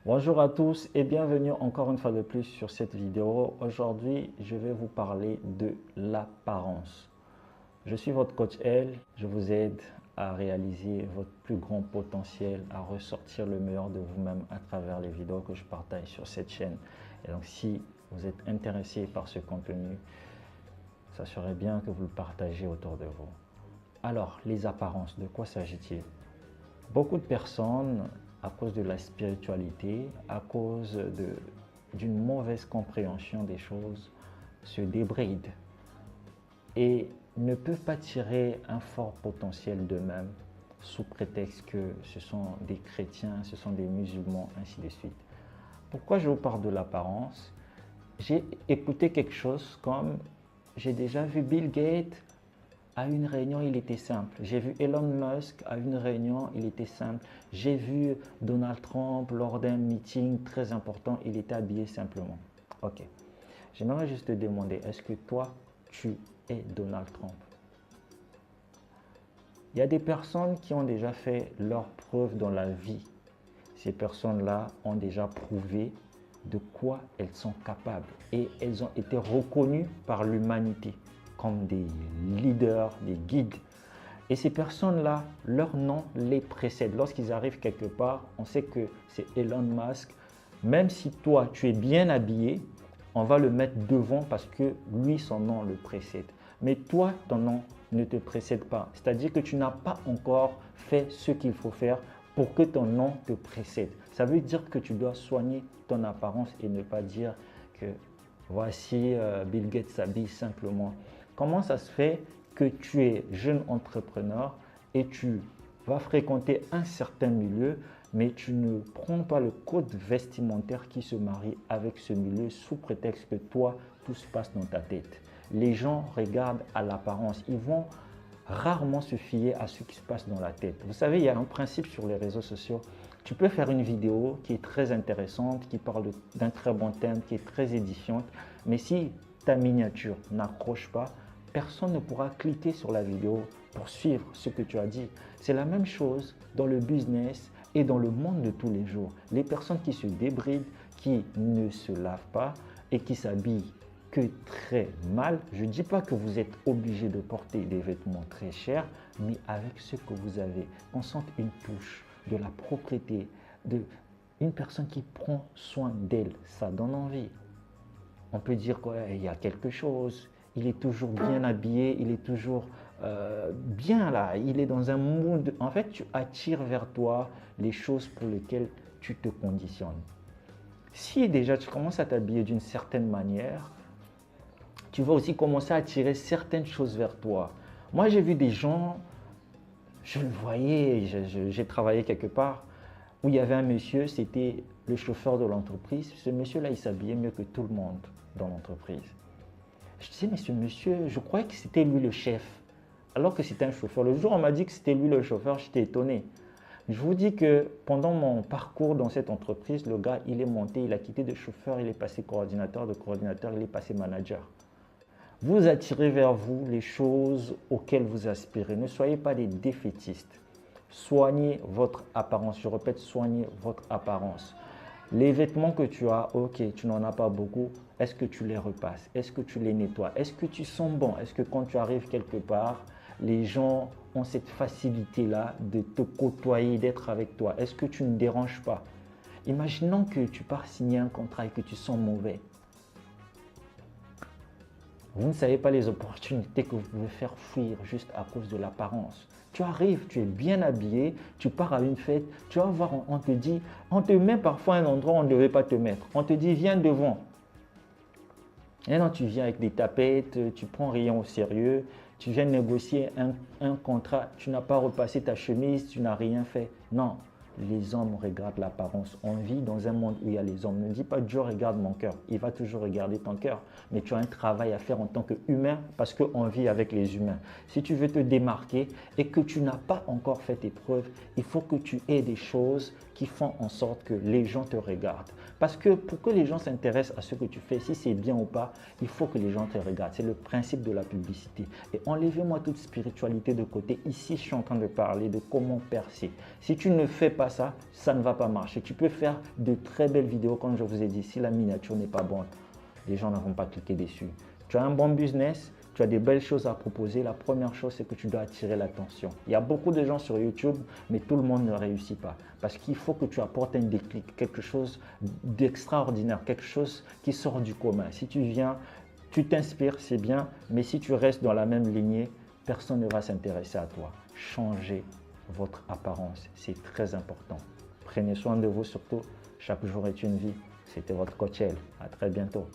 Bonjour à tous et bienvenue encore une fois de plus sur cette vidéo. Aujourd'hui, je vais vous parler de l'apparence. Je suis votre coach L. Je vous aide à réaliser votre plus grand potentiel, à ressortir le meilleur de vous-même à travers les vidéos que je partage sur cette chaîne. Et donc, si vous êtes intéressé par ce contenu, ça serait bien que vous le partagez autour de vous. Alors, les apparences, de quoi s'agit-il? Beaucoup de personnes, à cause de la spiritualité, à cause d'une mauvaise compréhension des choses, se débrident et ne peuvent pas tirer un fort potentiel d'eux-mêmes sous prétexte que ce sont des chrétiens, ce sont des musulmans, ainsi de suite. Pourquoi je vous parle de l'apparence? J'ai écouté quelque chose comme j'ai déjà vu Bill Gates à une réunion, il était simple. J'ai vu Elon Musk à une réunion, il était simple. J'ai vu Donald Trump lors d'un meeting très important, il était habillé simplement. Ok. J'aimerais juste te demander, est-ce que toi, tu es Donald Trump? Il y a des personnes qui ont déjà fait leurs preuves dans la vie. Ces personnes-là ont déjà prouvé de quoi elles sont capables et elles ont été reconnues par l'humanité comme des leaders, des guides. Et ces personnes-là, leur nom les précède. Lorsqu'ils arrivent quelque part, on sait que c'est Elon Musk. Même si toi, tu es bien habillé, on va le mettre devant parce que lui, son nom le précède. Mais toi, ton nom ne te précède pas. C'est-à-dire que tu n'as pas encore fait ce qu'il faut faire pour que ton nom te précède. Ça veut dire que tu dois soigner ton apparence et ne pas dire que voici Bill Gates s'habille simplement. Comment ça se fait que tu es jeune entrepreneur et tu vas fréquenter un certain milieu, mais tu ne prends pas le code vestimentaire qui se marie avec ce milieu sous prétexte que toi, tout se passe dans ta tête? Les gens regardent à l'apparence. Ils vont rarement se fier à ce qui se passe dans la tête. Vous savez, il y a un principe sur les réseaux sociaux. Tu peux faire une vidéo qui est très intéressante, qui parle d'un très bon thème, qui est très édifiante, mais si ta miniature n'accroche pas, personne ne pourra cliquer sur la vidéo pour suivre ce que tu as dit. C'est la même chose dans le business et dans le monde de tous les jours. Les personnes qui se débrident, qui ne se lavent pas et qui s'habillent que très mal. Je ne dis pas que vous êtes obligé de porter des vêtements très chers, mais avec ce que vous avez, on sent une touche de la propreté, une personne qui prend soin d'elle. Ça donne envie. On peut dire qu'il y a quelque chose, il est toujours bien habillé, il est toujours bien là, il est dans un mood. En fait, tu attires vers toi les choses pour lesquelles tu te conditionnes. Si déjà tu commences à t'habiller d'une certaine manière, tu vas aussi commencer à attirer certaines choses vers toi. Moi, j'ai vu des gens, je le voyais, j'ai travaillé quelque part où il y avait un monsieur, c'était le chauffeur de l'entreprise. Ce monsieur-là, il s'habillait mieux que tout le monde dans l'entreprise. Je disais, mais ce monsieur, je croyais que c'était lui le chef, alors que c'était un chauffeur. Le jour où on m'a dit que c'était lui le chauffeur, j'étais étonné. Je vous dis que pendant mon parcours dans cette entreprise, le gars, il est monté, il a quitté de chauffeur, il est passé coordinateur, de coordinateur, il est passé manager. Vous attirez vers vous les choses auxquelles vous aspirez. Ne soyez pas des défaitistes. Soignez votre apparence. Je répète, soignez votre apparence. Les vêtements que tu as, ok, tu n'en as pas beaucoup. Est-ce que tu les repasses? Est-ce que tu les nettoies? Est-ce que tu sens bon? Est-ce que quand tu arrives quelque part, les gens ont cette facilité-là de te côtoyer, d'être avec toi? Est-ce que tu ne déranges pas? Imaginons que tu pars signer un contrat et que tu sens mauvais. Vous ne savez pas les opportunités que vous pouvez faire fuir juste à cause de l'apparence. Tu arrives, tu es bien habillé, tu pars à une fête, tu vas voir, on te dit, on te met parfois à un endroit où on ne devait pas te mettre. On te dit, viens devant. Et non, tu viens avec des tapettes, tu prends rien au sérieux, tu viens négocier un contrat, tu n'as pas repassé ta chemise, tu n'as rien fait. Non, les hommes regardent l'apparence. On vit dans un monde où il y a les hommes. Ne dis pas Dieu regarde mon cœur. Il va toujours regarder ton cœur. Mais tu as un travail à faire en tant qu'humain parce qu'on vit avec les humains. Si tu veux te démarquer et que tu n'as pas encore fait tes preuves, il faut que tu aies des choses qui font en sorte que les gens te regardent. Parce que pour que les gens s'intéressent à ce que tu fais, si c'est bien ou pas, il faut que les gens te regardent. C'est le principe de la publicité. Et enlevez-moi toute spiritualité de côté. Ici, je suis en train de parler de comment percer. Si tu ne fais pas pas ça, ça ne va pas marcher. Tu peux faire de très belles vidéos, comme je vous ai dit. Si la miniature n'est pas bonne, les gens ne vont pas cliquer dessus. Tu as un bon business, tu as des belles choses à proposer. La première chose, c'est que tu dois attirer l'attention. Il y a beaucoup de gens sur YouTube, mais tout le monde ne réussit pas. Parce qu'il faut que tu apportes un déclic, quelque chose d'extraordinaire, quelque chose qui sort du commun. Si tu viens, tu t'inspires, c'est bien, mais si tu restes dans la même lignée, personne ne va s'intéresser à toi. Changez votre apparence, c'est très important. Prenez soin de vous surtout. Chaque jour est une vie. C'était votre coach L. À très bientôt.